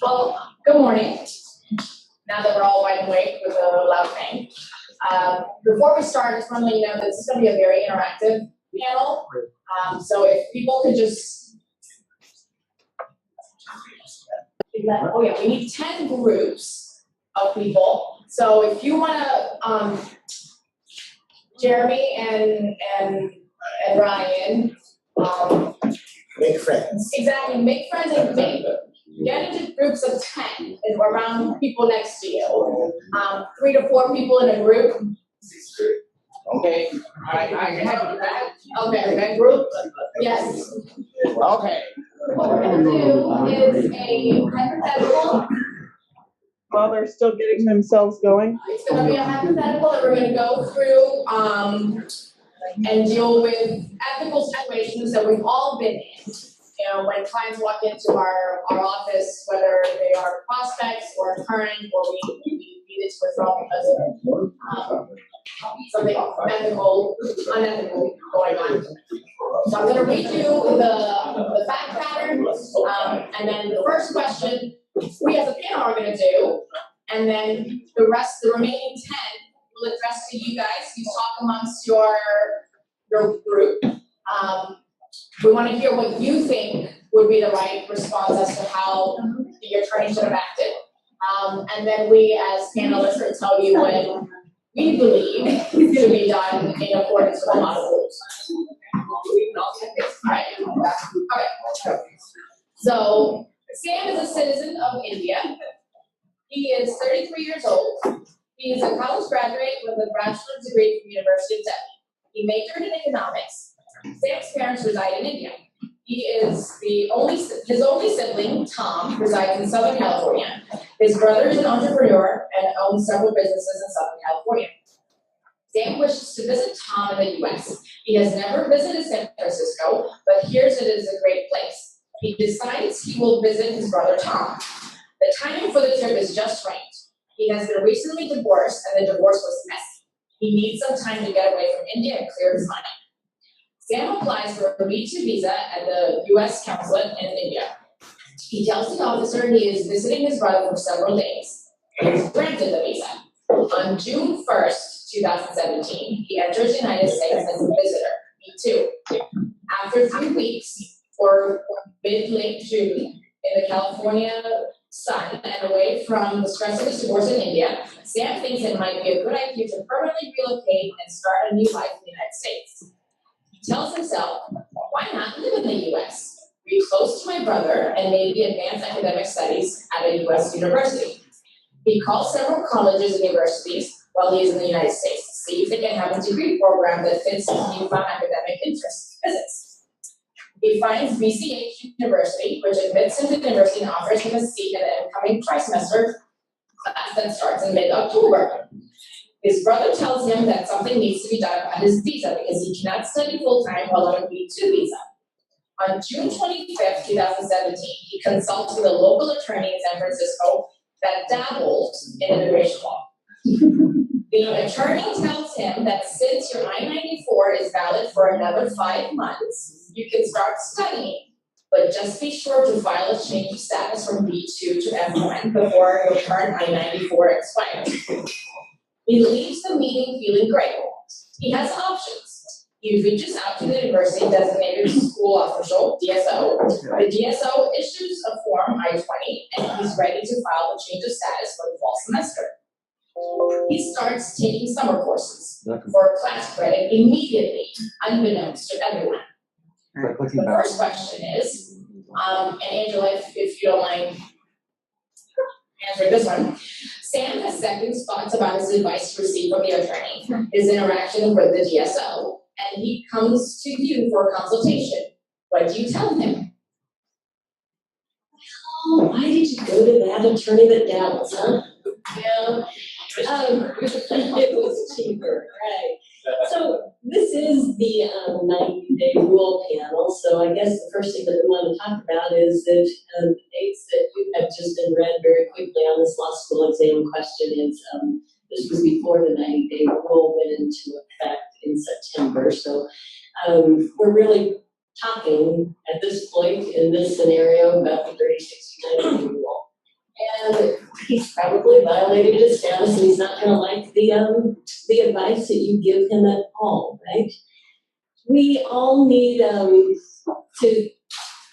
Well, good morning. Now that we're all wide awake with a loud bang. Before we start, I just want to let you know that this is going to be a very interactive panel. So if people could just, oh yeah, we need 10 groups of people. So if you want to, Jeremy and Ryan, make friends. Exactly, make friends and get into groups of 10 and around people next to you. 3 to 4 people in a group. Okay, I have that. Okay, that group? Yes. Okay. What we're gonna do is a hypothetical. While they're still getting themselves going. It's gonna be a hypothetical that we're gonna go through, and deal with ethical situations that we've all been in. You know, when clients walk into our office, whether they are prospects or current, or we needed to withdraw because of something unethical going on. So I'm gonna read you the fact pattern, and then the first question we as a panel are gonna do, and then the remaining 10 will address to you guys. You talk amongst your group. We want to hear what you think would be the right response as to how the attorney should have acted. And then we as panelists will tell you what we believe should be done in accordance with the law rules. All right. Okay. So Sam is a citizen of India. He is 33 years old. He is a college graduate with a bachelor's degree from the University of Delhi. He majored in economics. Sam's parents reside in India. His only sibling, Tom, resides in Southern California. His brother is an entrepreneur and owns several businesses in Southern California. Sam wishes to visit Tom in the US. He has never visited San Francisco, but hears it is a great place. He decides he will visit his brother Tom. The timing for the trip is just right. He has been recently divorced, and the divorce was messy. He needs some time to get away from India and clear his mind. Sam applies for a B2 visa at the US consulate in India. He tells the officer he is visiting his brother for several days. He is granted the visa. On June 1st, 2017, he enters the United States as a visitor, B2. After 3 weeks, or mid-late June, in the California sun and away from the stress of his divorce in India, Sam thinks it might be a good idea to permanently relocate and start a new life in the United States. He tells himself, why not live in the US? Be close to my brother and maybe advance academic studies at a US university. He calls several colleges and universities while he is in the United States to see if they can have a degree program that fits his newfound academic interests, physics. He finds BCH University, which admits him to the university and offers him a seat in the incoming tri-semester class that starts in mid-October. His brother tells him that something needs to be done about his visa because he cannot study full-time while on a B2 visa. On June 25th, 2017, he consults with a local attorney in San Francisco that dabbles in immigration law. The attorney tells him that since your I-94 is valid for another 5 months, you can start studying, but just be sure to file a change of status from B2 to F1 before your current I-94 expires. He leaves the meeting feeling great. He has options. He reaches out to the university designated school official, DSO. The DSO issues a form I-20, and he's ready to file the change of status for the fall semester. He starts taking summer courses for class credit immediately, unbeknownst to everyone. The first question is, and Angela, if you don't mind answering this one, Sam has second thoughts about his advice received from the attorney, his interaction with the DSO, and he comes to you for a consultation. What do you tell him? Oh, why did you go to that attorney that dabbles, huh? Yeah. It was cheaper, right? So this is the 90-day rule panel. So I guess the first thing that we want to talk about is that the dates that you have just been read very quickly on this law school exam question is this was before the 90-day rule went into effect in September. So we're really talking at this point in this scenario about the 30, 60, 90-day rule. and he's probably violated his status and he's not gonna like the advice that you give him at all, right? We all need to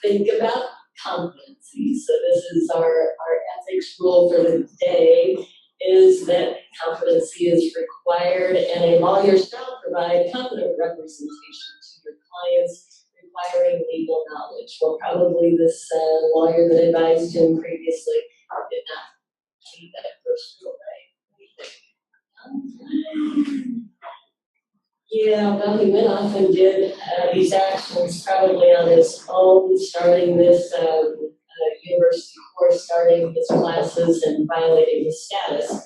think about competency. So this is our ethics rule for the day, is that competency is required and a lawyer shall provide competent representation to your clients requiring legal knowledge. Well, probably this lawyer that advised him previously did not meet that first rule, right? Yeah, well, he went off and did these actions probably on his own, starting this university course, starting his classes and violating his status.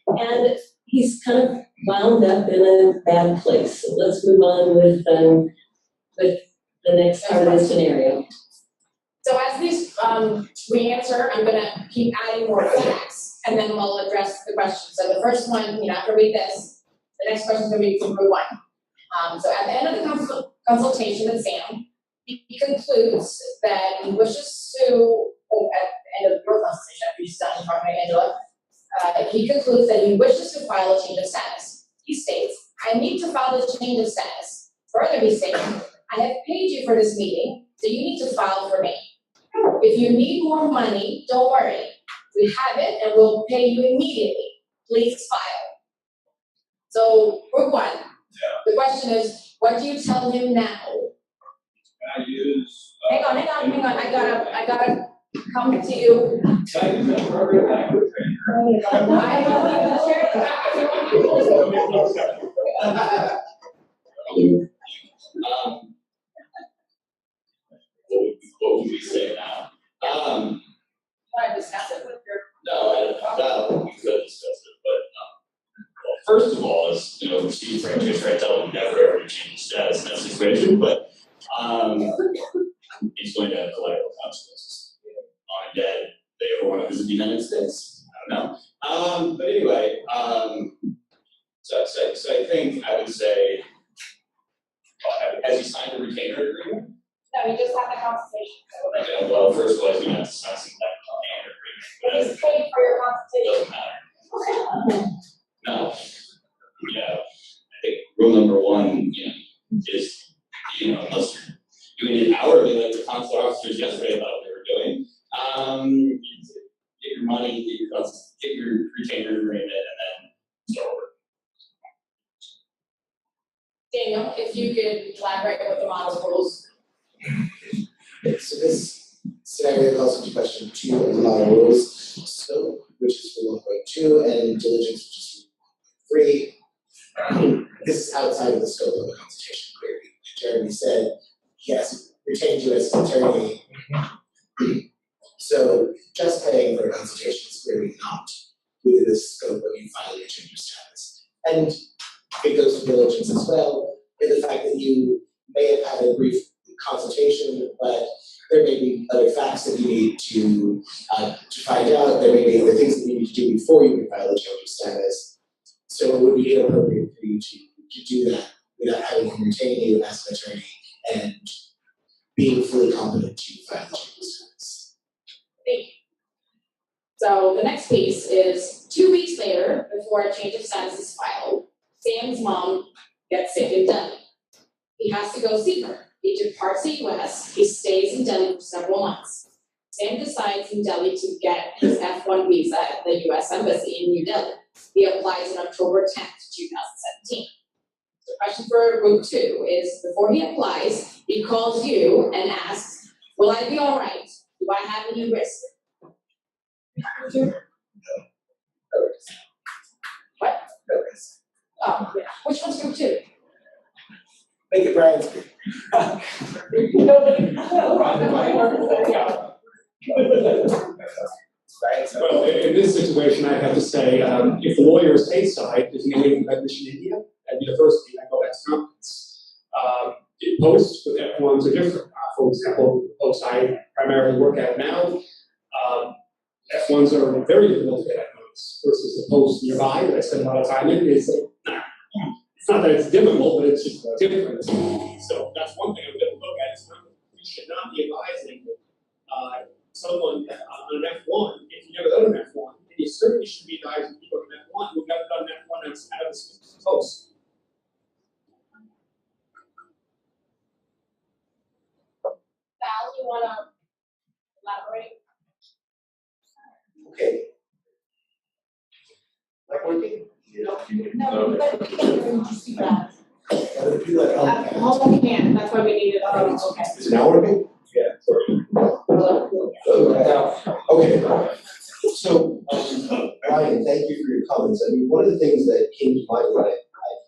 And he's kind of wound up in a bad place. So let's move on with the next part of the scenario. So as these, we answer, I'm gonna keep adding more facts, and then we'll address the questions. So the first one, you have to read this. The next question is gonna be from group one. So at the end of the consultation with Sam, he concludes that he wishes to, at the end of your consultation, after you've done talking to Angela, he concludes that he wishes to file a change of status. He states, I need to file the change of status. Further, he states, I have paid you for this meeting, so you need to file for me. If you need more money, don't worry. We have it and we'll pay you immediately. Please file. So, group one. The question is, what do you tell him now? Can I use? Hang on. I gotta come to you. Can I use that program language? What would we say now? Want to discuss it with your? No, we could discuss it, but well, first of all, is Steve Francis right tell him never ever change status in that situation, but he's going to have collateral consequences. On dead, they ever want to visit the United States? I don't know. But anyway, so I think I would say, has he signed a retainer agreement? No, you just have the consultation. Okay, well, first of all, he's going to have to sign some type of retainer agreement, He's paid for your consultation. but it doesn't matter. No. Yeah, I think rule number one, is, unless you're doing it hourly like the consular officers yesterday thought they were doing, get your money, get your retainer agreement, and then start working. Daniel, if you could elaborate with the model rules. So this scenario calls into question 2 of the model rules, scope, which is for 1.2, and diligence, which is for 1.3. This is outside of the scope of the consultation query. Jeremy said he has retained you as an attorney. So just paying for a consultation is clearly not within the scope of you filing a change of status. And it goes to diligence as well, in the fact that you may have had a brief consultation, but there may be other facts that you need to find out. There may be other things that you need to do before you can file a change of status. So it would be inappropriate for you to do that without having him retain you as an attorney and being fully competent to file a change of status. Thank you. So the next piece is 2 weeks later, before a change of status is filed, Sam's mom gets sick in Delhi. He has to go see her. He departs the US. He stays in Delhi for several months. Sam decides in Delhi to get his F1 visa at the US Embassy in New Delhi. He applies on October 10th, 2017. The question for group 2 is, before he applies, he calls you and asks, will I be all right? Do I have any risk? What? No risk. Oh, yeah. Which one's group 2? Make it Brian's group. Well, in this situation, I have to say, if the lawyer is stateside, is getting admission in India at university, I go back to conference. Posts with F1s are different. For example, the post I primarily work at now, F1s are very difficult to get at notice versus the post nearby that I spend a lot of time in is not. It's not that it's difficult, but it's just different. So that's one thing I'm going to look at. Is we should not be advising someone on an F1 if you never done an F1. wanna elaborate? Okay. Like working? No, but you just do that. And the people at home At can. home we can't, that's why we need it, okay. Is it now working? Yeah. Okay. So, Ryan, thank you for your comments. I mean, one of the things that came to mind when I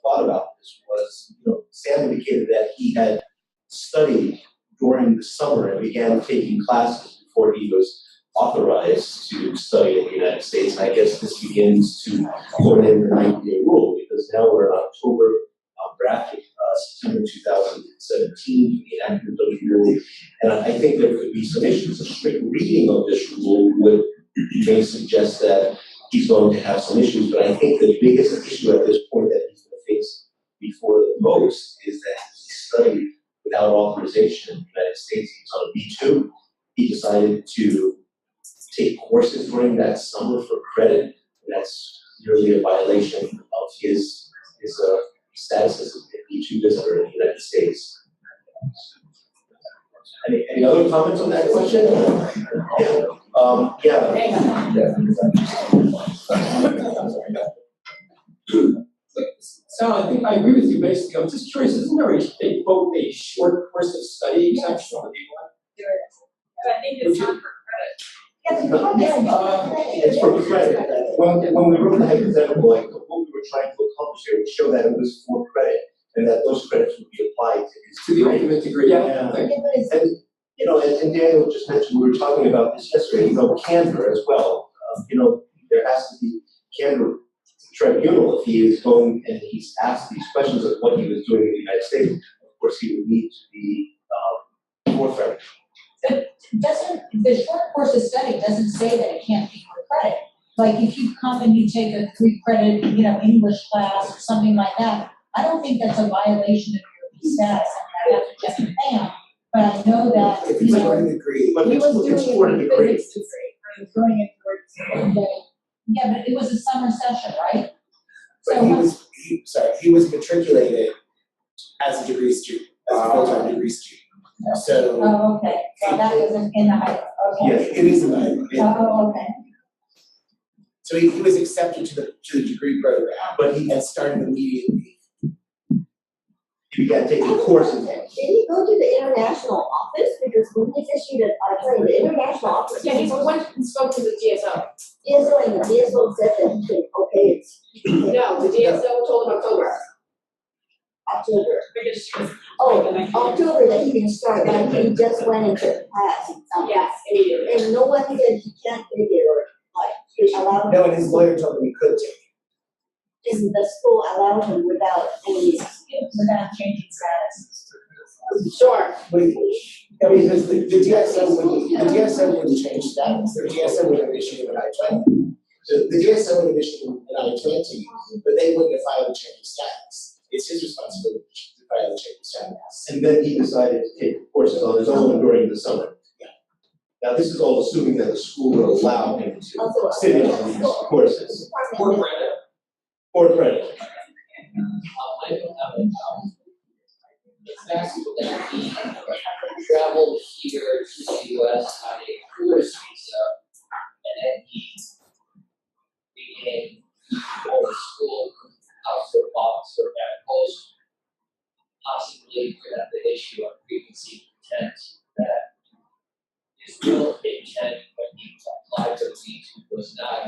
thought about this was, Sam indicated that he had studied during the summer and began taking classes before he was authorized to study in the United States. And I guess this begins to put in the 90-day rule, because now we're in October, drafting September 2017 for the enactment of the rule. And I think there could be some issues. A strict reading of this rule may suggest that he's going to have some issues, but I think the biggest issue at this point that he's going to face before the votes is that he studied without authorization in the United States. He was on a B2. He decided to take courses during that summer for credit, and that's really a violation of his status as a B2 visitor in the United States. Any other comments on that question? So I think I agree with you basically. I'm just curious, isn't there a short course of study exemption for people? There is. But I think it's not for credit. It's for credit. When we wrote the hypothetical, like what we were trying to accomplish here was show that it was for credit and that those credits would be applied to his To the ultimate degree, yeah. And Daniel just mentioned, we were talking about this yesterday, candor as well. There has to be candor tribunal if he is going and he's asked these questions of what he was doing in the United States. Of course, he would need to be forthright. But the short course of study doesn't say that it can't be for credit. Like if you come and you take a 3-credit, English class or something like that, I don't think that's a violation of your status. I have to check with Pam, but I know that, If it's for a degree. But he it's was doing for a it degree. in physics degree. He was doing it for yeah, but it was a summer session, right? But he was matriculated as a degree student, as a full-time degree student. So. Oh, okay, so that wasn't in the high, Yeah, okay. It is in the. Oh, okay. So he was accepted to the degree program, but he and started immediately. began taking courses. Did he go to the international office? Because when he's issued an I-20, the international office. Yeah, he went and spoke to the DSO. DSO and the DSO said that he can, okay, it's No, the DSO told him October. October. Because she was. October that he can start, but he just went into class. Yes, immediately. And no one said he can't take it or like allow him. No, and his lawyer told him he could take it. Isn't the school allow him without any, Without changing status. Sure. Because the DSO wouldn't change status. The DSO would have issued him an I-20. So the DSO would have issued him an I-20, but they wouldn't have filed a change of status. It's his responsibility to file a change of status. And then he decided to take courses on his own during the summer. Yeah. Now, this is all assuming that the school will allow him to sit in on these courses For credit. for credit. I don't have a problem. The fact that he traveled here to the US on a tourist visa, and then he became a school counselor officer at post, possibly could have the issue of preconceived intent that his real intent when he applied to the visa was not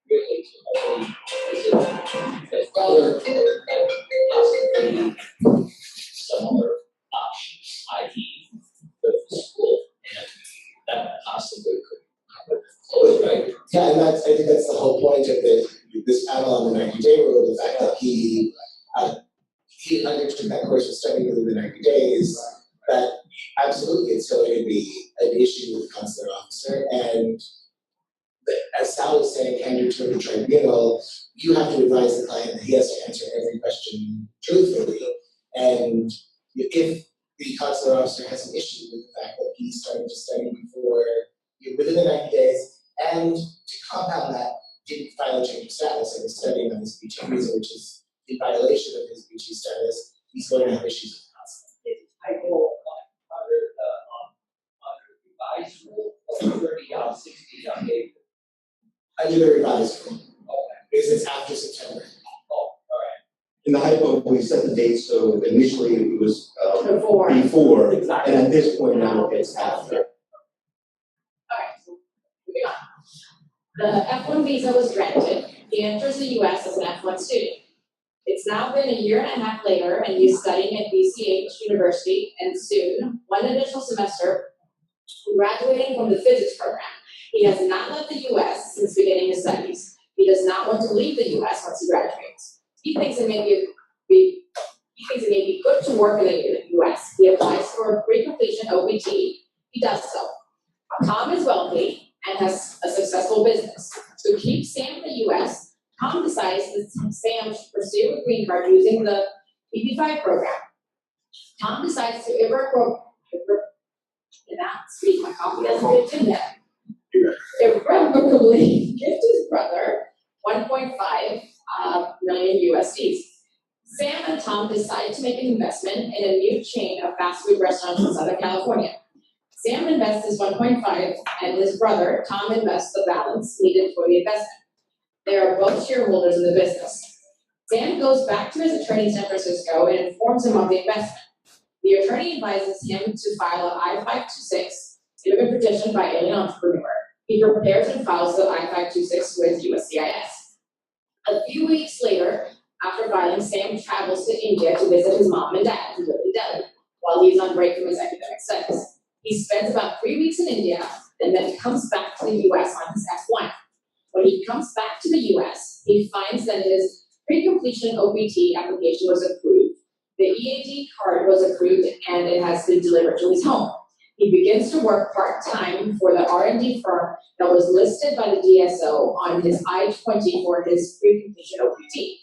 really to only visit his brother, but possibly some other options, i.e. go to school, and that possibly could close, right? Yeah, and I think that's the whole point of this panel on the 90-day rule, the fact that he undertook that course of study within the 90 days, that absolutely it's still going to be an issue with the consular officer. And as Sal was saying, candor to the tribunal, you have to advise the client that he has to answer every question truthfully. And if the consular officer has an issue with the fact that he started to study before, within the 90 days, and to compound that, didn't file a change of status and is studying on his B2 visa, which is in violation of his B2 status, he's going to have issues with the consular. I will under about 60 on day. I do the revised one, Okay. because it's after September. Oh, all right. In the hypo, we set the date, so initially it was Before. before, and Exactly. at this point now it's after. Alright, so moving on. The F1 visa was granted. He enters the US as an F1 student. It's now been a year and a half later, and he's studying at BCH University, and soon, one additional semester, graduating from the physics program. He has not left the US since beginning his studies. He does not want to leave the US once he graduates. He thinks it may be good to work in the US. He applies for a pre-completion OPT. He does so. Tom is wealthy and has a successful business. To keep Sam in the US, Tom decides that Sam should pursue a green card using the PB5 program. Tom decides to my copy doesn't get in there. Irrevocably gift his brother 1.5 million USDs. Sam and Tom decide to make an investment in a new chain of fast food restaurants in Southern California. Sam invests his 1.5 and his brother, Tom, invests the balance needed for the investment. They are both shareholders in the business. Sam goes back to his attorney in San Francisco and informs him of the investment. The attorney advises him to file an I-526, immigrant petition by alien entrepreneur. He prepares and files the I-526 with USCIS. A few weeks later, after filing, Sam travels to India to visit his mom and dad, who live in Delhi, while he's on break from his academic studies. He spends about 3 weeks in India, and then comes back to the US on his F1. When he comes back to the US, he finds that his pre-completion OPT application was approved. The EAD card was approved, and it has been delivered to his home. He begins to work part-time for the R&D firm that was listed by the DSO on his I-20 for his pre-completion OPT.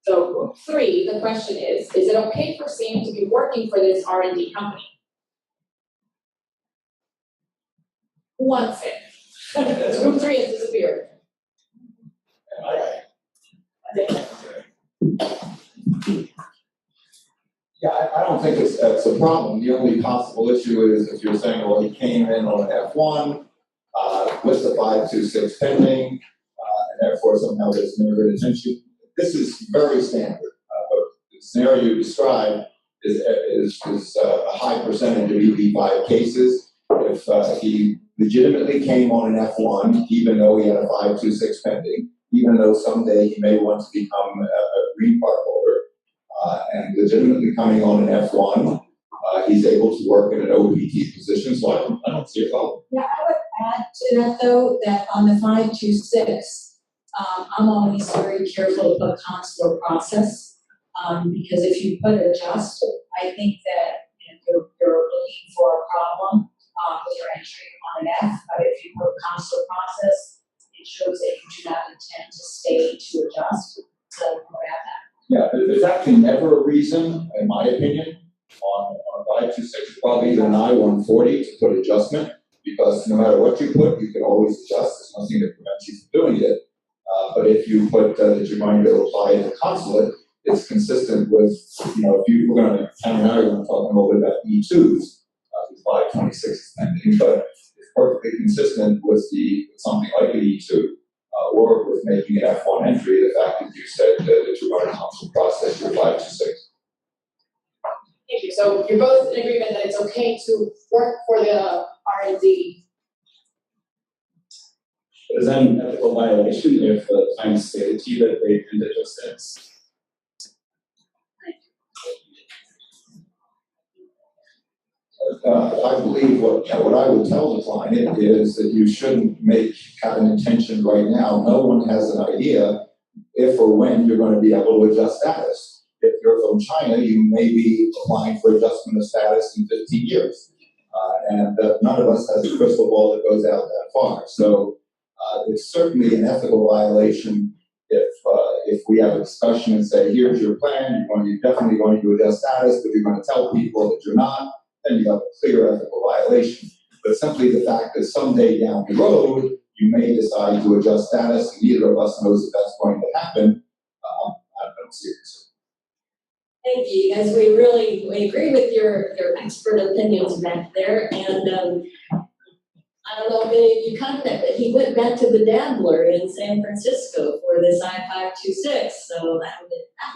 So group 3, the question is it okay for Sam to be working for this R&D company? Who wants it? Group 3 has disappeared. Yeah, I don't think it's a problem. The only possible issue is if you're saying, well, he came in on an F1, with the 526 pending, and therefore somehow there's an immigrant detention. This is very standard. But the scenario you described is a high percentage of EB5 cases. If he legitimately came on an F1, even though he had a 526 pending, even though someday he may want to become a green card holder, and legitimately coming on an F1, he's able to work in an OPT position, so I don't see a problem. Yeah, I would add to that though, that on the 526, I'm always very careful to put consular process, because if you put adjust, I think that you're looking for a problem with your entry on an F, but if you put consular process, it shows that you do not intend to stay to adjust, so we'll add that. Yeah, there's actually never a reason, in my opinion, on 526, probably even an I-140 to put adjustment, because no matter what you put, you can always adjust. There's nothing that prevents you from doing it. But if you put that you're going to apply at the consulate, it's consistent with, if we're going to, Tam and I are going to talk a little bit about E2s, 526 is pending, but it's perfectly consistent with something like an E2. Or with making an F1 entry, the fact that you said that you're going to consular process your 526. Thank you. So you're both in agreement that it's okay to work for the R&D. Is that an ethical violation if the client stated to you that they intend to just this? I believe what I would tell the client is that you shouldn't have an intention right now. No one has an idea if or when you're going to be able to adjust status. If you're from China, you may be applying for adjustment of status in 15 years. And none of us has a crystal ball that goes out that far. So it's certainly an ethical violation if we have a discussion and say, here's your plan, you're definitely going to adjust status, but you're going to tell people that you're not, then you have a clear ethical violation. But simply the fact that someday down the road, you may decide to adjust status, and neither of us knows that that's going to happen, I don't see it. Thank you, guys. We agree with your expert opinions back there, and I don't know if any of you contact, but he went back to the Dabbler in San Francisco for this I-526, so that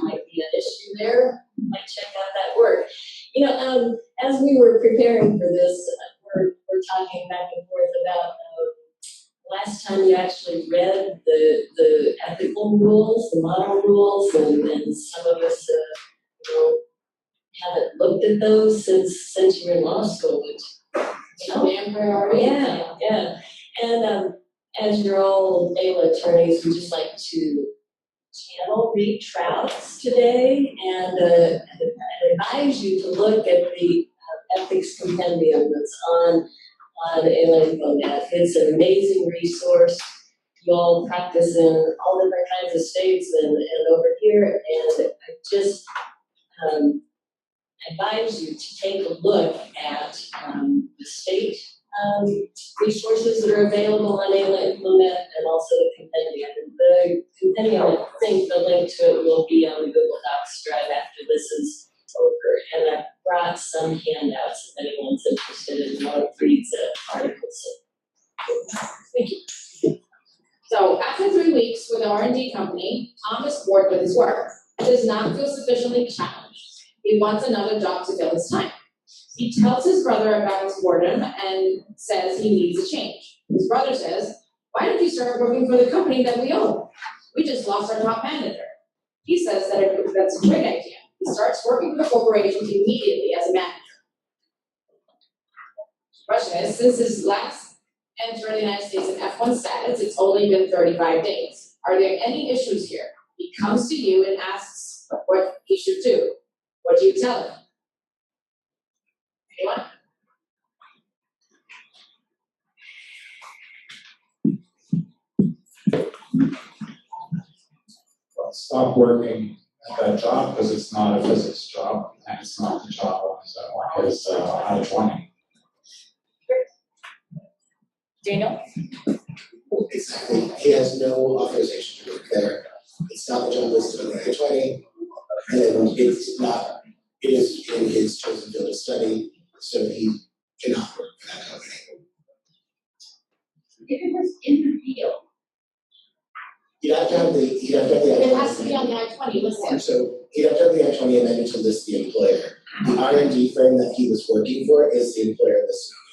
might be an issue there. Might check out that work. You know, as we were preparing for this, we're talking back and forth about last time you actually read the ethical rules, the model rules, and some of us, you know, haven't looked at those since you were in law school, which, you know, yeah. And as you're all Dela attorneys, we just like to channel Reed Trouts today and advise you to look at the ethics compendium that's on ALA.net. It's an amazing resource. You all practice in all different kinds of states and over here, and I just advise you to take a look at the state resources that are available on ALA.net and also the compendium. The compendium, I think the link to it will be on the Google Docs drive after this is over, and I brought some handouts if anyone's interested in one of Reed's articles. Thank you. So after 3 weeks with the R&D company, Tom is bored with his work. He does not feel sufficiently challenged. He wants another job to fill his time. He tells his brother about his boredom and says he needs a change. His brother says, "Why don't you start working for the company that we own? We just lost our top manager." He says that's a great idea. He starts working for the corporation immediately as a manager. The question is, since his last entry in the United States in F1 status, it's only been 35 days. Are there any issues here? He comes to you and asks what he should do. What do you tell him? Anyone? Well, stop working at that job because it's not a physics job and it's not the job on his I-20. Daniel? Exactly, he has no authorization to work there. It's not the job listed on the I-20, and it is in his chosen field of study, so he cannot work for that company. If it was in the field. He'd have to have the I-20. It has to be on the I-20 listed. So he'd have to have the I-20 amended to list the employer. The R&D firm that he was working for is the employer listed on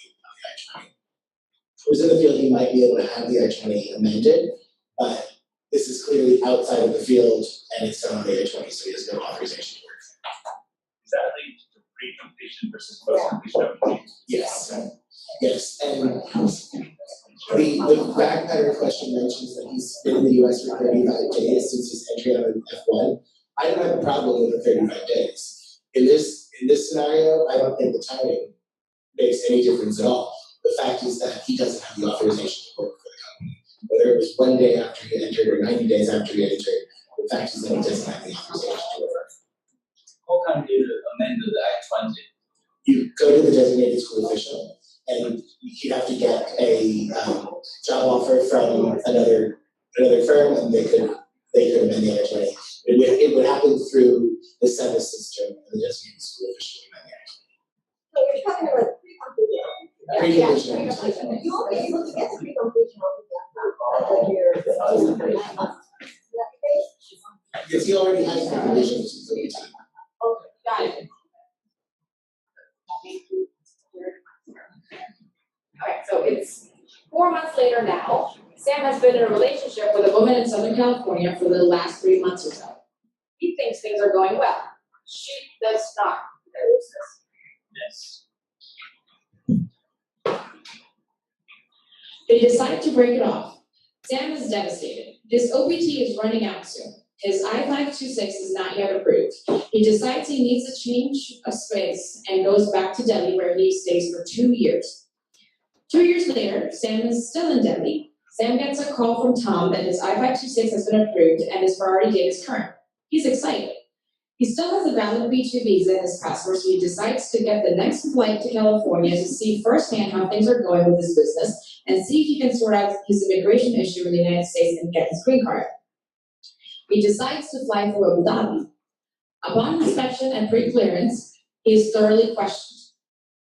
the I-20. If it was in the field, he might be able to have the I-20 amended, but this is clearly outside of the field and it's on the I-20, so he has no authorization to work. Does that lead to pre-completion versus post-completion? Yes, yes, and the back pattern question mentions that he's been in the US for 35 days since his entry on F1. I don't have a problem with the 35 days. In this scenario, I don't think the timing makes any difference at all. The fact is that he doesn't have the authorization to work for the company. Whether it was 1 day after he entered or 90 days after he entered, the fact is that he doesn't have the authorization to work. How can you amend the I-20? You go to the designated school official and you have to get a job offer from another firm, and they could amend the I-20. It would happen through the SEVA system and the designated school official would amend the I-20. So you're talking about pre-completion. Pre-completion. You won't be able to get the pre-completion of the Because he already has pre-completion, so it's Got it. Okay, so it's 4 months later now. Sam has been in a relationship with a woman in Southern California for the last 3 months or so. He thinks things are going well. She does not. Yes. They decide to break it off. Sam is devastated. His OPT is running out soon. His I-526 is not yet approved. He decides he needs a change of space and goes back to Delhi, where he stays for 2 years. 2 years later, Sam is still in Delhi. Sam gets a call from Tom that his I-526 has been approved and his priority date is current. He's excited. He still has a valid B2 visa in his passport, so he decides to get the next flight to California to see firsthand how things are going with his business and see if he can sort out his immigration issue in the United States and get his green card. He decides to fly through Abu Dhabi. Upon inspection and pre-clearance, he is thoroughly questioned.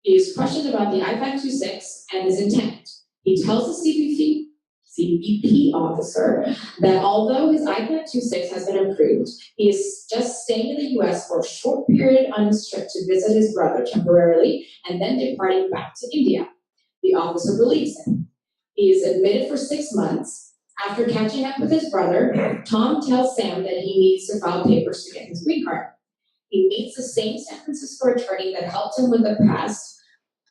He is questioned about the I-526 and his intent. He tells the CBP officer that although his I-26 has been approved, he is just staying in the US for a short period on his trip to visit his brother temporarily and then departing back to India. The officer believes him. He is admitted for 6 months. After catching up with his brother, Tom tells Sam that he needs to file papers to get his green card. He meets the same San Francisco attorney that helped him in the past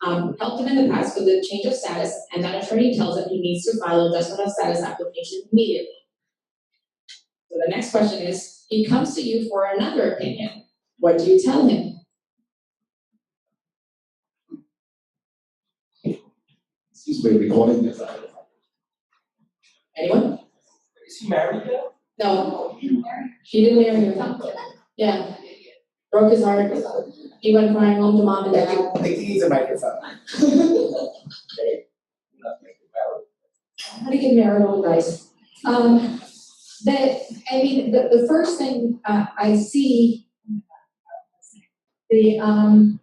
with the change of status, and that attorney tells him he needs to file an adjustment of status application immediately. So the next question is, he comes to you for another opinion. What do you tell him? Excuse me, recording this. Anyone? Is he married yet? No. He didn't marry him. Yeah. Broke his heart. He went crying home to mom and dad. I think he needs a microphone. How to get married, old guys. The first thing I see, when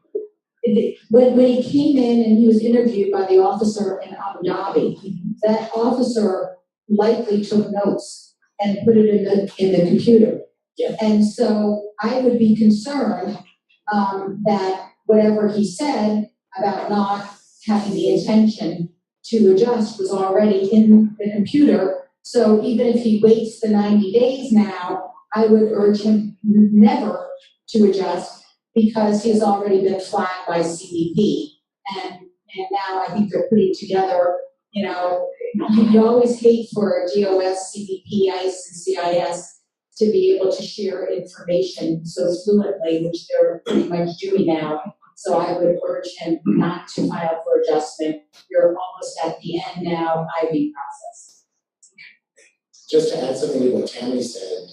he came in and he was interviewed by the officer in Abu Dhabi, that officer likely took notes and put it in the computer. Yeah. And so I would be concerned that whatever he said about not having the intention to adjust was already in the computer. So even if he waits the 90 days now, I would urge him never to adjust because he has already been flagged by CBP. And now I think they're putting together, you always hate for DOS, CBP, ICE, and CIS to be able to share information so fluently, which they're pretty much doing now. So I would urge him not to file for adjustment. You're almost at the end now, IV process. Just to add something to what Tammy said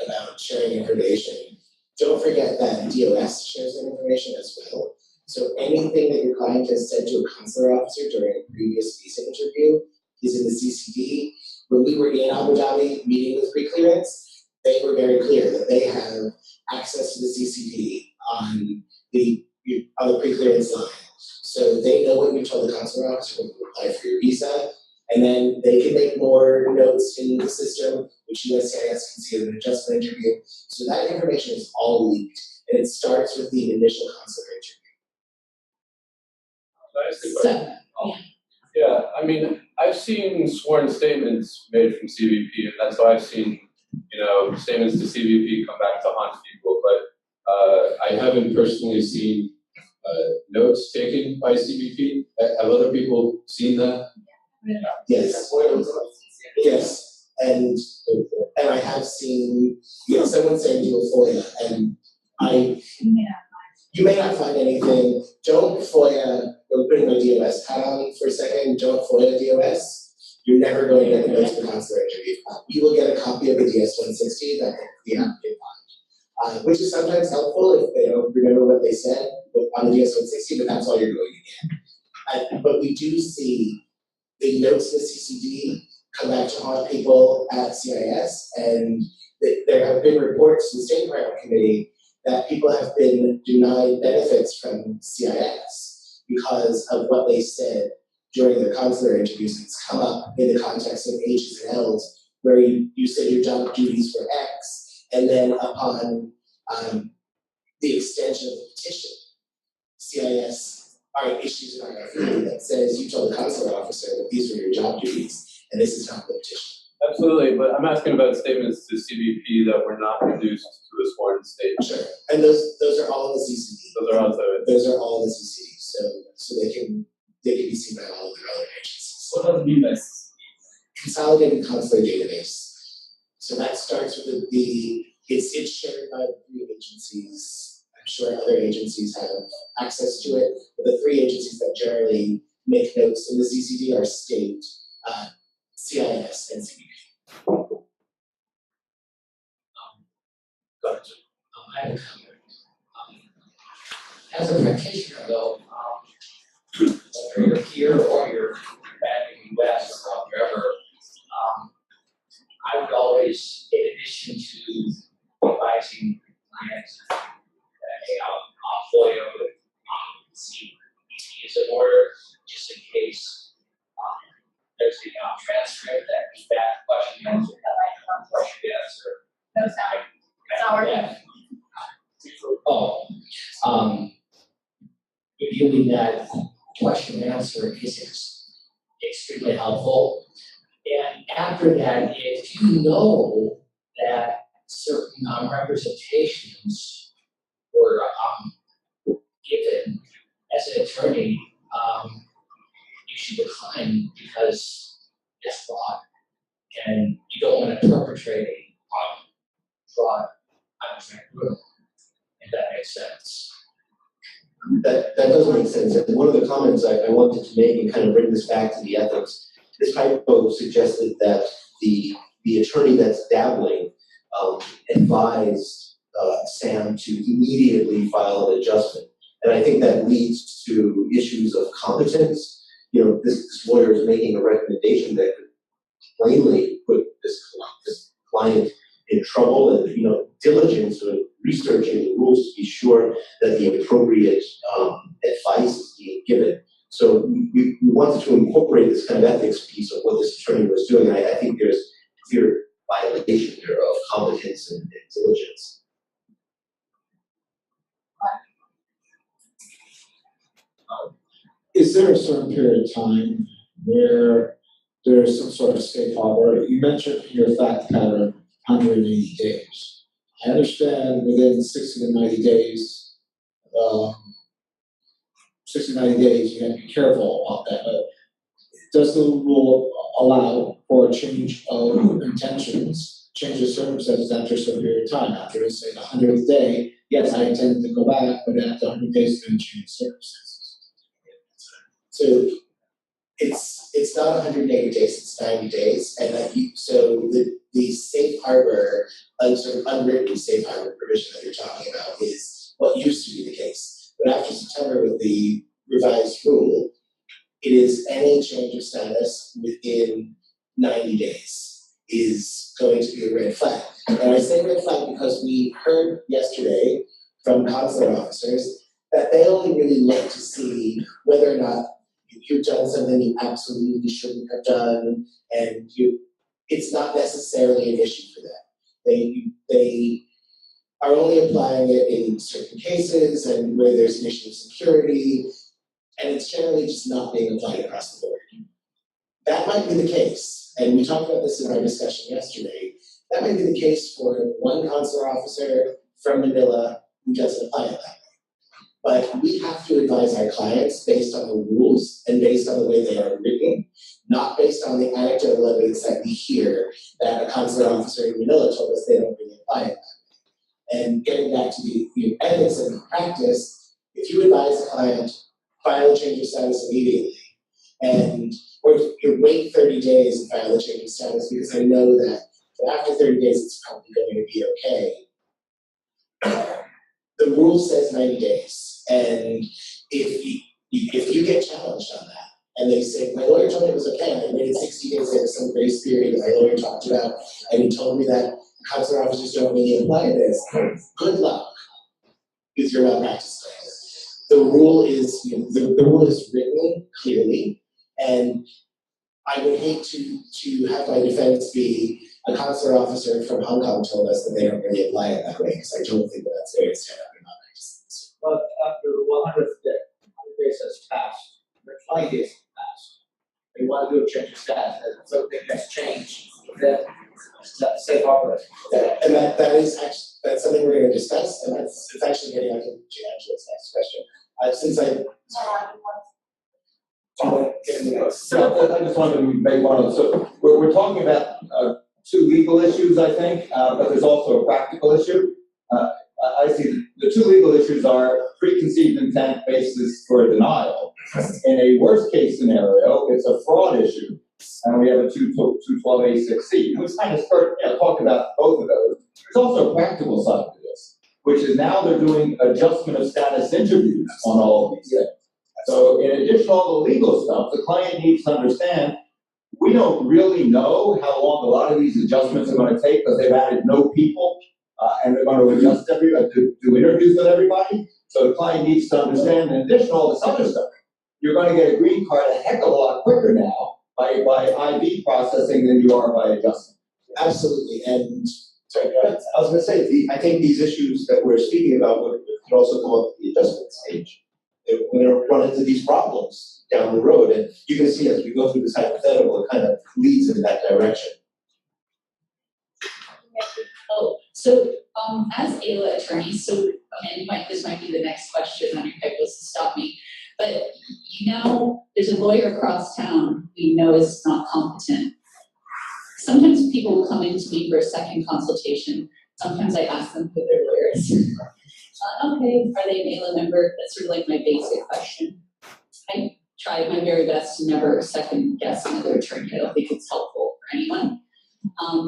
about sharing information, don't forget that DOS shares that information as well. So anything that your client has said to a consular officer during a previous visa interview is in the CCD. When we were in Abu Dhabi meeting with pre-clearance, they were very clear that they have access to the CCD on the pre-clearance line. So they know what you told the consular officer when you apply for your visa, and then they can make more notes in the system, which USCIS can see in an adjustment interview. So that information is all leaked, and it starts with the initial consular interview. Yeah, I mean, I've seen sworn statements made from CBP, and that's why I've seen, statements to CBP come back to haunt people, but I haven't personally seen notes taken by CBP. Have other people seen that? Yes. Yes, and I have seen, someone saying do a FOIA, and you may not find anything. Don't FOIA, I'm putting my DOS hat on for a second, don't FOIA DOS. You're never going to get the notes for consular interview. You will get a copy of the DS-160 that the applicant filed, which is sometimes helpful if they don't remember what they said on the DS-160, but that's all you're going to get. But we do see the notes in the CCD come back to haunt people at CIS, and there have been reports to the State Department Committee that people have been denied benefits from CIS because of what they said during the consular interviews. It's come up in the context of H's and L's, where you said your job duties were X, and then upon the extension of the petition, CIS issues an RFE that says you told the consular officer that these were your job duties, and this is not the petition. Absolutely, but I'm asking about statements to CBP that were not reduced to a sworn statement. Sure, and those are all in the CCD. Those are outside of it. Those are all in the CCD, so they can be seen by all of their other agencies. What does UMass? Consolidated Consular Database. So that starts with it's shared by the 3 agencies. I'm sure other agencies have access to it, but the 3 agencies that generally make notes in the CCD are state, CIS, and CBP. Go ahead. I have a comment. As a practitioner though, whether you're here or you're back in the US or wherever, I would always, in addition to advising clients that FOIA with CBP is in order, just in case question and answer is extremely helpful. And after that, if you know that certain representations were given as an attorney, you should decline because it's fraud, and you don't want to perpetrate a fraud on a fair group, if that makes sense. That does make sense. And one of the comments I wanted to make and kind of bring this back to the ethics, this typo suggested that the attorney that's dabbling advised Sam to immediately file an adjustment. And I think that leads to issues of competence. You know, this lawyer is making a recommendation that could plainly put this client in trouble, and, you know, diligence or researching the rules to be sure that the appropriate advice is being given. So we wanted to incorporate this kind of ethics piece of what this attorney was doing, and I think there's clear violation here of competence and diligence. Is there a certain period of time where there's some sort of safe harbor? You mentioned in your fact pattern 180 days. I understand within 60 to 90 days, 60 to 90 days, you have to be careful about that. But does the rule allow for a change of intentions, change of circumstances after a certain period of time? After, say, the 100th day, yes, I intend to go back, but after 100 days, it's going to change circumstances. So it's not 180 days, it's 90 days, and so the safe harbor, sort of unwritten safe harbor provision that you're talking about is what used to be the case. But after September, with the revised rule, it is any change of status within 90 days is going to be a red flag. And I say red flag because we heard yesterday from consular officers that they only really look to see whether or not you've done something you absolutely shouldn't have done, and it's not necessarily an issue for them. They are only applying it in certain cases and where there's an issue of security, and it's generally just not being applied across the board. That might be the case, and we talked about this in our discussion yesterday. That might be the case for one consular officer from Manila who doesn't apply it that way. But we have to advise our clients based on the rules and based on the way they are written, not based on the anecdotal evidence that we hear that a consular officer in Manila told us they don't really apply it that way. And getting back to the ethics and the practice, if you advise a client, file a change of status immediately, or you wait 30 days and file a change of status because I know that after 30 days it's probably going to be okay. The rule says 90 days, and if you get challenged on that, and they say, my lawyer told me it was okay, I waited 60 days, there was some grace period that my lawyer talked about, and he told me that consular officers don't really apply this, good luck with your malpractice claim. The rule is, the rule is written clearly, and I would hate to have my defense be a consular officer from Hong Kong told us that they don't really apply it that way, because I don't think that that's very standard in malpractice. But after the 100th day, 100 days has passed, the 20 days have passed, they want to do a change of status, and something has changed, then that's safe harbor. And that's something we're going to discuss, and it's actually getting onto Angela's next question. So I just wanted to make one of those. So we're talking about two legal issues, I think, but there's also a practical issue. I see the two legal issues are preconceived intent basis for denial. In a worst case scenario, it's a fraud issue, and we have a 212A6C. And we kind of talk about both of those. There's also a practical side to this, which is now they're doing adjustment of status interviews on all of these things. So in addition to all the legal stuff, the client needs to understand we don't really know how long a lot of these adjustments are going to take because they've added no people and they're going to adjust to do interviews with everybody. So the client needs to understand, in addition to all this other stuff, you're going to get a green card a heck of a lot quicker now by IV processing than you are by adjustment. Absolutely, and sorry, go ahead. I was going to say, I think these issues that we're speaking about could also come up at the adjustment stage. they're gonna run into these problems down the road. And you can see as we go through this hypothetical, it kind of leads in that direction. Oh, so, as AILA attorneys, so, and this might be the next question on your pick list to stop me, but you know, there's a lawyer across town we know is not competent. Sometimes people will come into me for a second consultation. Sometimes I ask them who their lawyer is. Okay, are they an AILA member? That's sort of like my basic question. I try my very best to never second guess another attorney. I don't think it's helpful for anyone.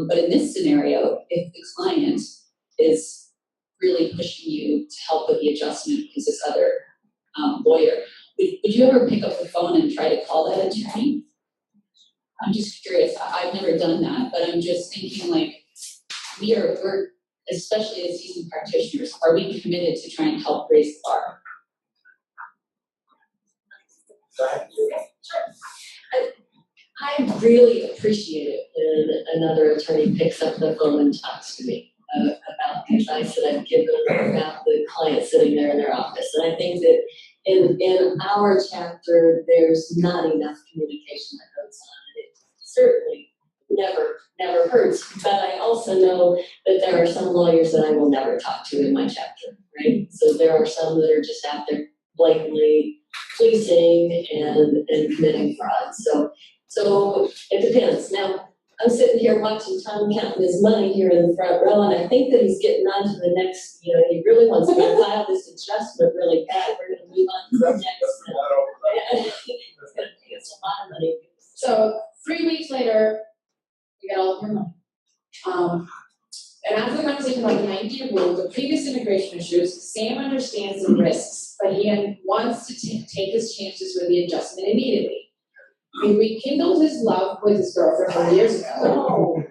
But in this scenario, if the client is really pushing you to help with the adjustment because this other lawyer, would you ever pick up the phone and try to call that attorney? I'm just curious. I've never done that, but I'm just thinking like we're especially as seasoned practitioners, are we committed to try and help raise the bar? I really appreciate it when another attorney picks up the phone and talks to me about the advice that I've given about the client sitting there in their office. And I think that in our chapter, there's not enough communication that goes on. It certainly never hurts. But I also know that there are some lawyers that I will never talk to in my chapter, right? So there are some that are just out there blatantly fleecing and committing fraud. So it depends. Now, I'm sitting here watching Tom counting his money here in the front row, and I think that he's getting on to the next, you know, he really wants to file this adjustment really bad. We're gonna move on to the next. Yeah, it's gonna take us a lot of money. So 3 weeks later, we get all of your money. And after the conversation about the 90-day rule, the previous immigration issues, Sam understands the risks, but he wants to take his chances with the adjustment immediately. He rekindled his love with his girlfriend 4 years ago,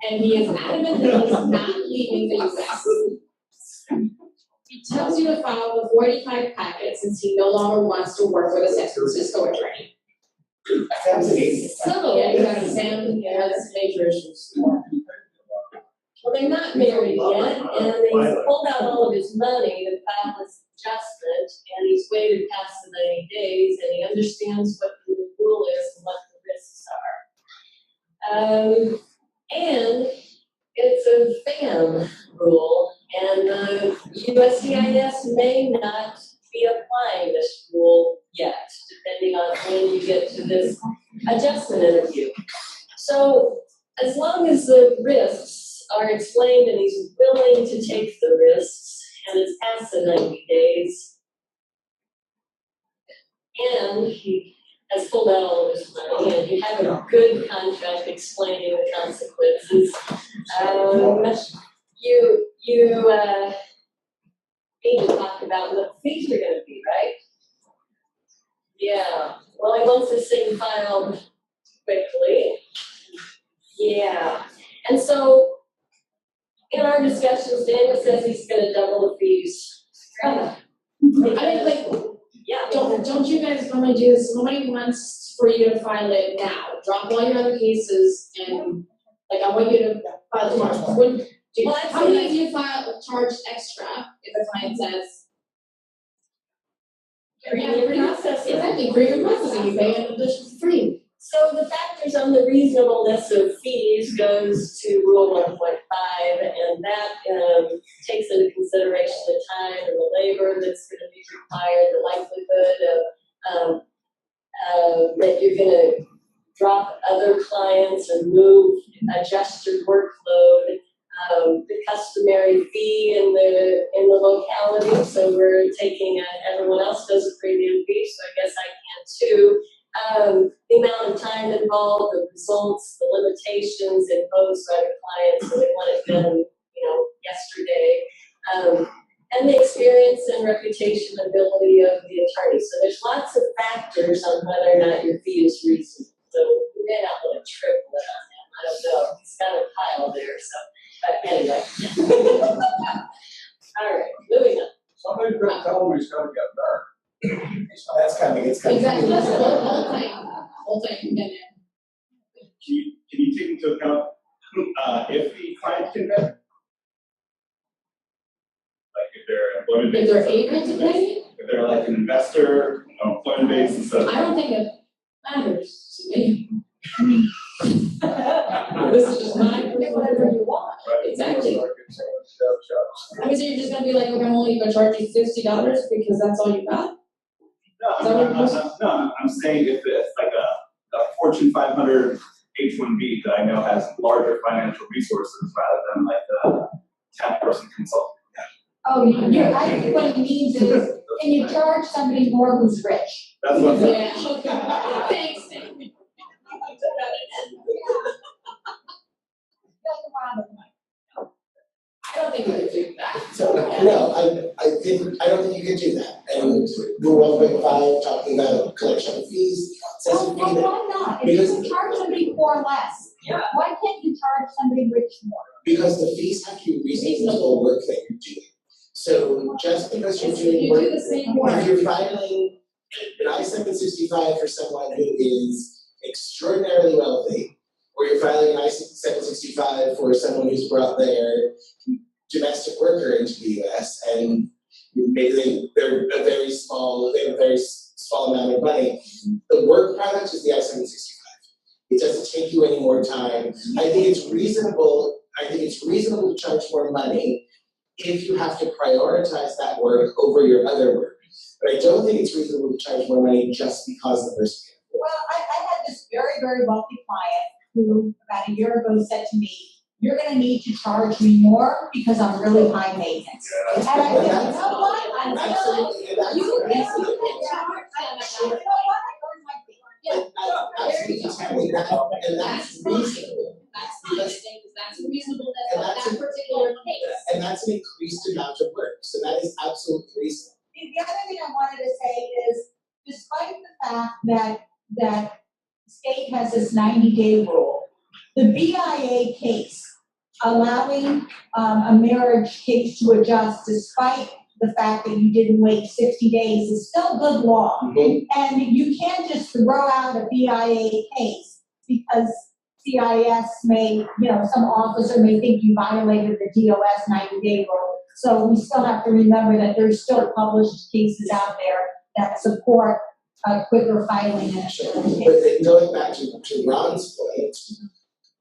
and he is adamant that he's not leaving the US. He tells you to file the 45 packet since he no longer wants to work with a San Francisco attorney. So, yeah, Sam has major issues. Well, they're not married yet, and he's pulled out all of his money to file this adjustment, and he's waited past the 90 days, and he understands what the rule is and what the risks are. And it's a FAM rule, and the USCIS may not be applying this rule yet, depending on when you get to this adjustment interview. So as long as the risks are explained and he's willing to take the risks, and it's past the 90 days, and he has pulled out all of his money, and you have a good contract explaining the consequences, you need to talk about what the fees are gonna be, right? Yeah, well, he wants this thing filed quickly. Yeah, and so in our discussions, Daniel says he's gonna double the fees. I mean, like, Yeah. don't you guys normally do this? Nobody wants for you to file it now. Drop all your other cases and, like, I want you to file tomorrow. How many do you charge extra if the client says? Premium processing. Exactly, premium processing, you pay an additional free. So the factors on the reasonableness of fees goes to Rule 1.5, and that takes into consideration the time and the labor that's going to be required, the likelihood of that you're going to drop other clients and adjust your workload, the customary fee in the locality. So we're taking everyone else does a premium fee, so I guess I can too. The amount of time involved, the results, the limitations imposed by the clients, so they want it done, yesterday, and the experience and reputation ability of the attorney. So there's lots of factors on whether or not your fee is reasonable. So we may not want to triple it on him. I don't know. He's got a pile there. So, but anyway. All right, moving on. Somebody's gonna tell him he's gonna get better. That's coming, it's coming. Exactly, that's the whole thing. Can you take into account, if the client can pay? Like if they're employment. If they're able to pay? If if they're like an investor, employment based instead of. I don't think it matters to me. This is just my, whatever you want. Exactly. I mean, so you're just gonna be like, okay, I'm only gonna charge you $50 because that's all you got? No, I'm saying if it's like a Fortune 500 H1B that I know has larger financial resources rather than like the 10-person consultant. Oh, I think what he means is, can you charge somebody more who's rich? That's what I'm saying. Yeah, okay. Thanks. I don't think we could do that. So, no, I don't think you can do that. And Rule 1.5, talking about collection of fees, says Well, a fee that. why not? If you can charge somebody poor less, why can't you charge somebody rich more? Because the fees have to be reasonable to the work that you're doing. So just because you're doing work, You do the same work. if you're filing an I-765 for someone who is extraordinarily wealthy, or you're filing an I-765 for someone who's brought their domestic worker into the US and maybe they have a very small amount of money, the work product is the I-765. It doesn't take you any more time. I think it's reasonable to charge more money if you have to prioritize that work over your other work. But I don't think it's reasonable to charge more money just because the person can afford it. Well, I had this very, very wealthy client who about a year ago said to me, you're gonna need to charge me more because I'm really high maintenance. And I said, you know what? I'm Absolutely, and that's, you can that's, charge them. You know what? I earned my fee. absolutely, and that's reasonable. That's fine, I think, because that's reasonable, And that's that's that particular case. And that's an increased amount of work, so that is absolutely reasonable. The other thing I wanted to say is, despite the fact that the state has this 90-day rule, the BIA case allowing a marriage case to adjust despite the fact that you didn't wait 60 days is still good law. And you can't just throw out a BIA case because CIS may, some officer may think you violated the DOS 90-day rule. So we still have to remember that there's still published cases out there that support quicker filing and assurance. But going back to Ron's point,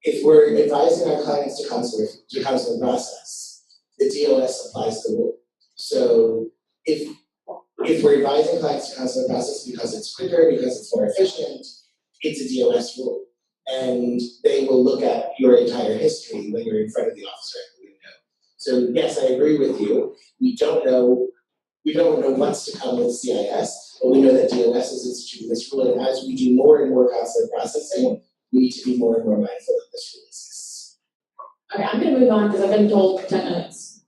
if we're advising our clients to consular process, the DOS applies the rule. So if we're advising clients to consular process because it's quicker, because it's more efficient, it's a DOS rule. And they will look at your entire history when you're in front of the officer at the window. So yes, I agree with you. We don't know what's to come with CIS, but we know that DOS has instituted this rule, and as we do more and more consular processing, we need to be more and more mindful that this rule exists. Okay, I'm gonna move on because I've been told 10 minutes.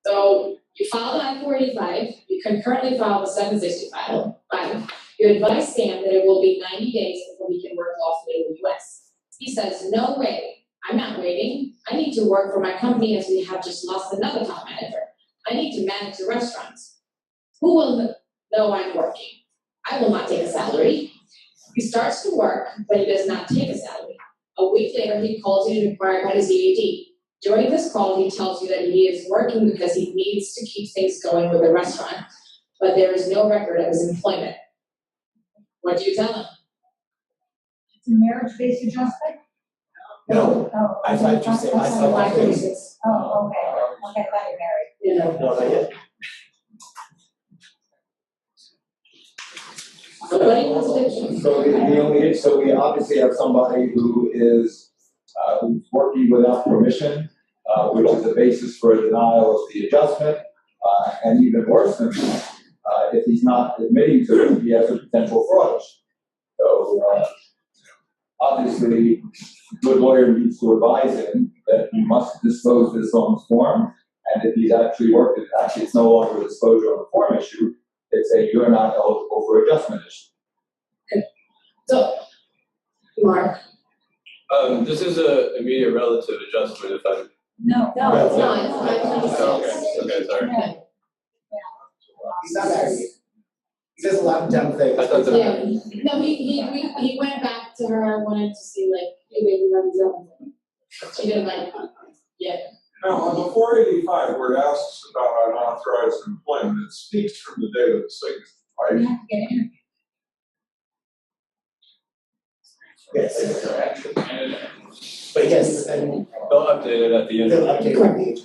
So you filed an I-485, you concurrently filed a 765. You advise Sam that it will be 90 days before he can work lawfully in the US. He says, no way, I'm not waiting. I need to work for my company as we have just lost another top manager. I need to manage the restaurants. Who will know I'm working? I will not take a salary. He starts to work, but he does not take a salary. A week later, he calls you to inquire about his EAD. During this call, he tells you that he is working because he needs to keep things going with the restaurant, but there is no record of his employment. What do you tell him? It's a marriage-based adjustment? No, Oh, I thought you said I saw that. 536. Oh, okay, I thought you're married. No, not yet. Nobody wants to. So we obviously have somebody who is, who's working without permission, which is the basis for a denial of the adjustment, and even worse than that, if he's not admitting to it, he has a potential fraud. So, obviously, a good lawyer needs to advise him that he must disclose this on the form, and if he's actually worked it, actually it's no longer a disclosure on the form issue, it's a you're not eligible for adjustment issue. Okay. So, Mark. This is a immediate relative adjustment if I'm. No, it's not. Okay, sorry. He's not married. He does a lot of dumb things. I thought that. Yeah, no, he went back to her, wanted to see like, hey, maybe run his own thing. She didn't like, yeah. Now, on the 485, where it asks about unauthorized employment, it speaks from the date of the signature, right? You have to get interviewed. Yes. But yes, and They'll update it at the end. they'll update the interview.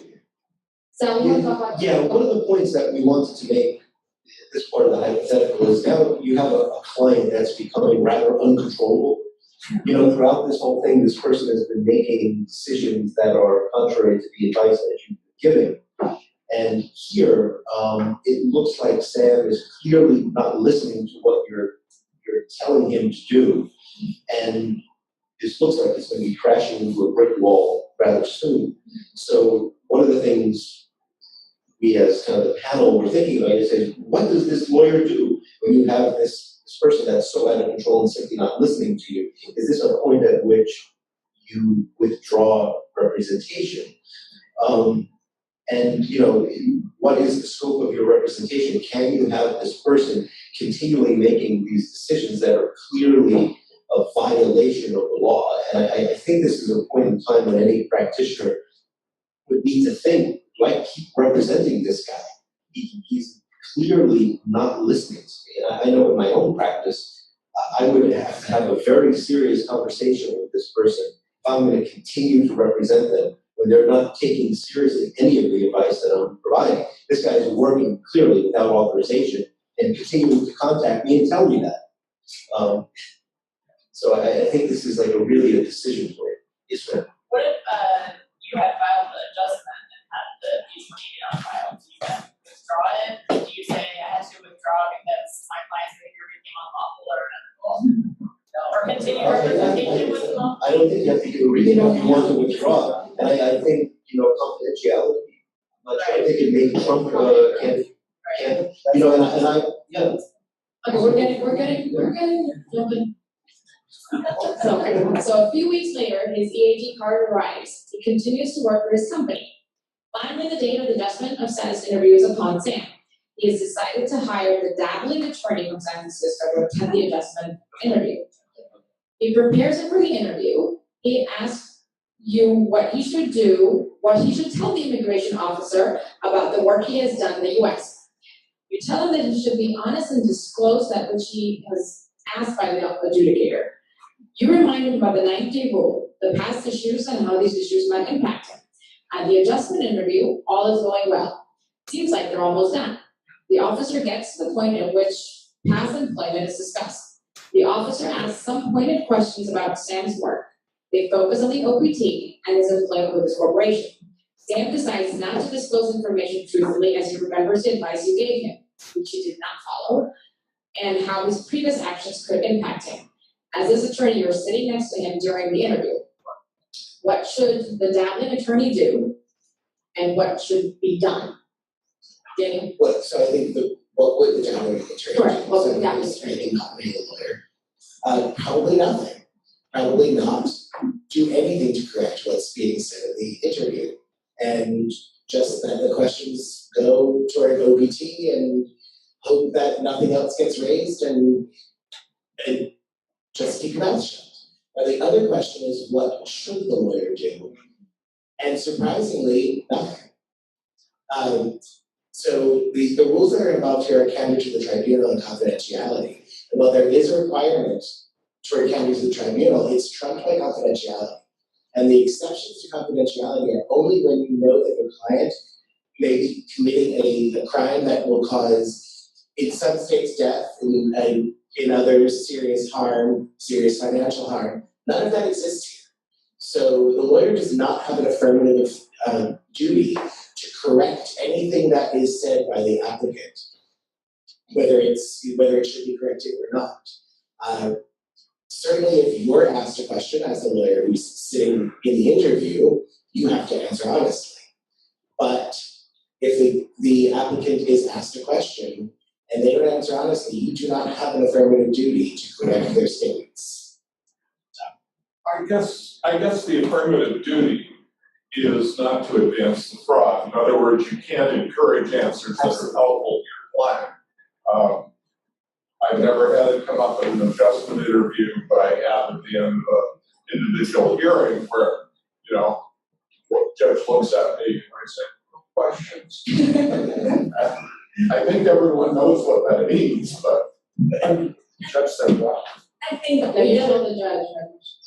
So we'll talk about. Yeah, one of the points that we wanted to make, this part of the hypothetical, is now you have a client that's becoming rather uncontrollable. You know, throughout this whole thing, this person has been making decisions that are contrary to the advice that you've been giving. And here, it looks like Sam is clearly not listening to what you're telling him to do. And this looks like it's going to be crashing into a brick wall rather soon. So one of the things we as kind of the panel were thinking about is, what does this lawyer do when you have this person that's so out of control and simply not listening to you? Is this a point at which you withdraw representation? And you know, what is the scope of your representation? Can you have this person continually making these decisions that are clearly a violation of the law? And I think this is a point in time when any practitioner would need to think, do I keep representing this guy? He's clearly not listening to me. I know in my own practice, I would have to have a very serious conversation with this person if I'm going to continue to represent them when they're not taking seriously any of the advice that I'm providing. This guy is working clearly without authorization and continuing to contact me and tell me that. So I think this is like really a decision for you. Yes, ma'am. What if you had filed the adjustment and had the piece of money on file? Do you then withdraw it? Do you say I had to withdraw because my client's behavior became unlawful or unethical? No, or continue representation with them? I don't think you have to give a reason if you want to withdraw. And I think, you know, confidentiality, I'm not sure I think it may trump can, you know, and I, yeah. Okay, we're getting jumping. So a few weeks later, his EAD card arrives. He continues to work for his company. Finally, the date of the adjustment of status interview is upon Sam. He has decided to hire the dabbling attorney from San Francisco to attend the adjustment interview. He prepares him for the interview. He asks you what he should do, what he should tell the immigration officer about the work he has done in the US. You tell him that he should be honest and disclose that which he has asked by the adjudicator. You remind him about the 90-day rule, the past issues, and how these issues might impact him. At the adjustment interview, all is going well. Seems like they're almost done. The officer gets to the point at which past employment is discussed. The officer asks some pointed questions about Sam's work. They focus on the OPT and his employment with his corporation. Sam decides not to disclose information truthfully as he remembers the advice you gave him, which he did not follow, and how his previous actions could impact him. As this attorney, you're sitting next to him during the interview. What should the dabbling attorney do, and what should be done? Daniel? Well, so I think what would the dabbling attorney do? Correct. What would the dabbling attorney do? Not being a lawyer. Probably nothing. Probably not do anything to correct what's being said in the interview. And just that the questions go toward OPT and hope that nothing else gets raised and just keep your mouth shut. Now the other question is, what should the lawyer do? And surprisingly, nothing. So the rules that are involved here are counter to the tribunal and confidentiality. And while there is a requirement toward counter to the tribunal, it's trumped by confidentiality. And the exceptions to confidentiality are only when you know that your client may be committing a crime that will cause, in some states, death, and in others, serious harm, serious financial harm. None of that exists here. So the lawyer does not have an affirmative duty to correct anything that is said by the applicant, whether it should be corrected or not. Certainly, if you're asked a question as a lawyer who's sitting in the interview, you have to answer honestly. But if the applicant is asked a question and they don't answer honestly, you do not have an affirmative duty to correct their statements. I guess the affirmative duty is not to advance the fraud. In other words, you can't encourage answers that are helpful to your client. I've never had it come up in an adjustment interview, but I have at the end of an individual hearing where, you know, Judge just looks at me and I say, questions. I think everyone knows what that means, but that's their job. I think No, we you have don't judge.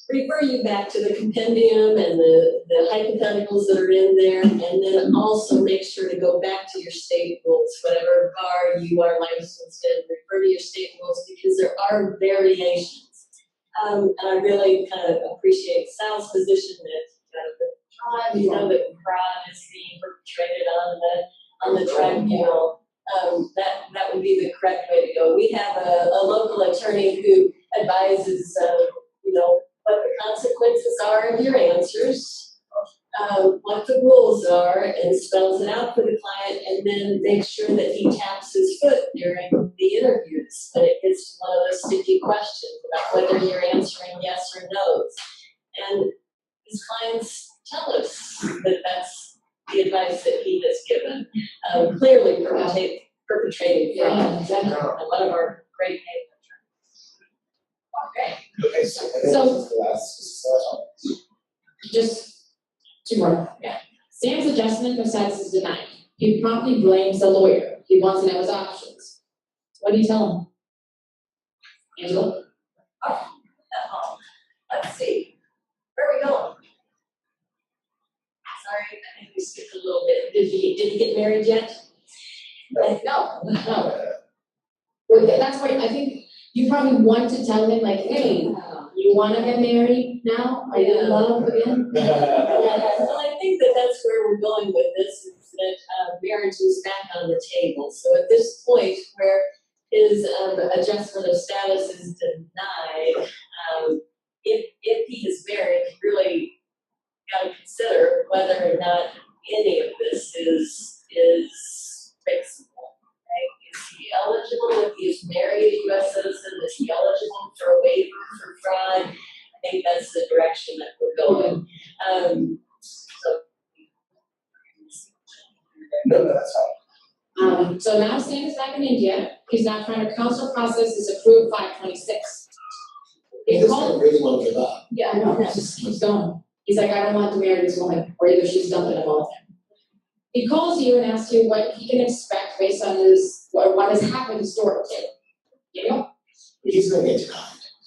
refer you back to the compendium and the hypotheticals that are in there, and then also make sure to go back to your state rules, whatever bar you are licensed in, refer to your state rules, because there are variations. And I really kind of appreciate Sal's position that, you know, that fraud is being perpetrated on the tribunal. That would be the correct way to go. We have a local attorney who advises, you know, what the consequences are of your answers, what the rules are, and spells it out for the client, and then makes sure that he taps his foot during the interviews when it gets to one of those sticky questions about whether you're answering yes or no's. And his clients tell us that that's the advice that he has given, clearly perpetrating fraud. Yeah, exactly. And one of our great Okay, Okay, so. So- The last. just two more, yeah. Sam's adjustment for status is denied. He promptly blames the lawyer. He wants to know his options. What do you tell him? Angela? Let's see, where are we going? Sorry, I think we skipped a little bit. Did he get married yet? No. Well, that's why I think you probably want to tell him like, hey, you wanna get married now? Are you in love again? Well, I think that's where we're going with this, is that marriage is back on the table. So at this point where his adjustment of status is denied, if he is married, he really got to consider whether or not any of this is fixable. Right? Is he eligible if he is married a U.S. citizen? Is he eligible for a waiver for fraud? I think that's the direction that we're going. No, that's fine. So now Sam is back in India. He's now trying to counsel process his approved 526. He This called. guy really won't give up. Yeah, I know, it just keeps going. He's like, I don't want to marry this woman, or either she's dumping him all the time. He calls you and asks you what he can expect based on what has happened historically. You know? He's gonna get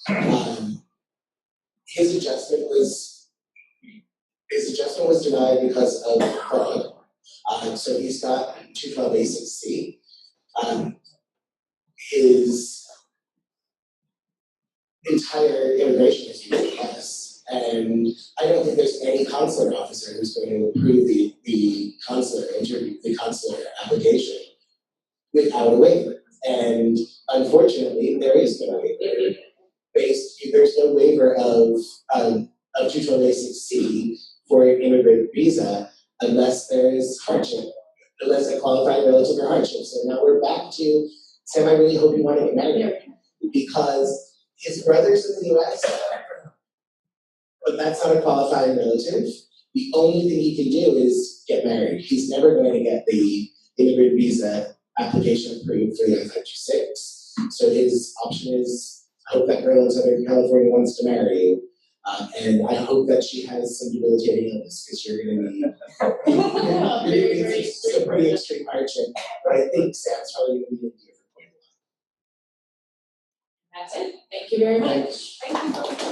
denied. His adjustment was denied because of fraud. So he's got 212A6C. His entire immigration history is a mess, and I don't think there's any consular officer who's going to approve the consular application without a waiver. And unfortunately, there is no waiver. There's no waiver of 212A6C for an immigrant visa unless there's hardship, unless a qualified relative or hardship. So now we're back to, Sam, I really hope you want to get married, because his brother's in the US, but that's not a qualifying relative. The only thing he can do is get married. He's never going to get the immigrant visa application approved for the I-526. So his option is, I hope that girl in Southern California wants to marry you. And I hope that she has some debilitating illness, because you're going to be some pretty extreme hardship. But I think Sam's probably going to be in here for quite a while. That's it. Thank you very much. Thank you.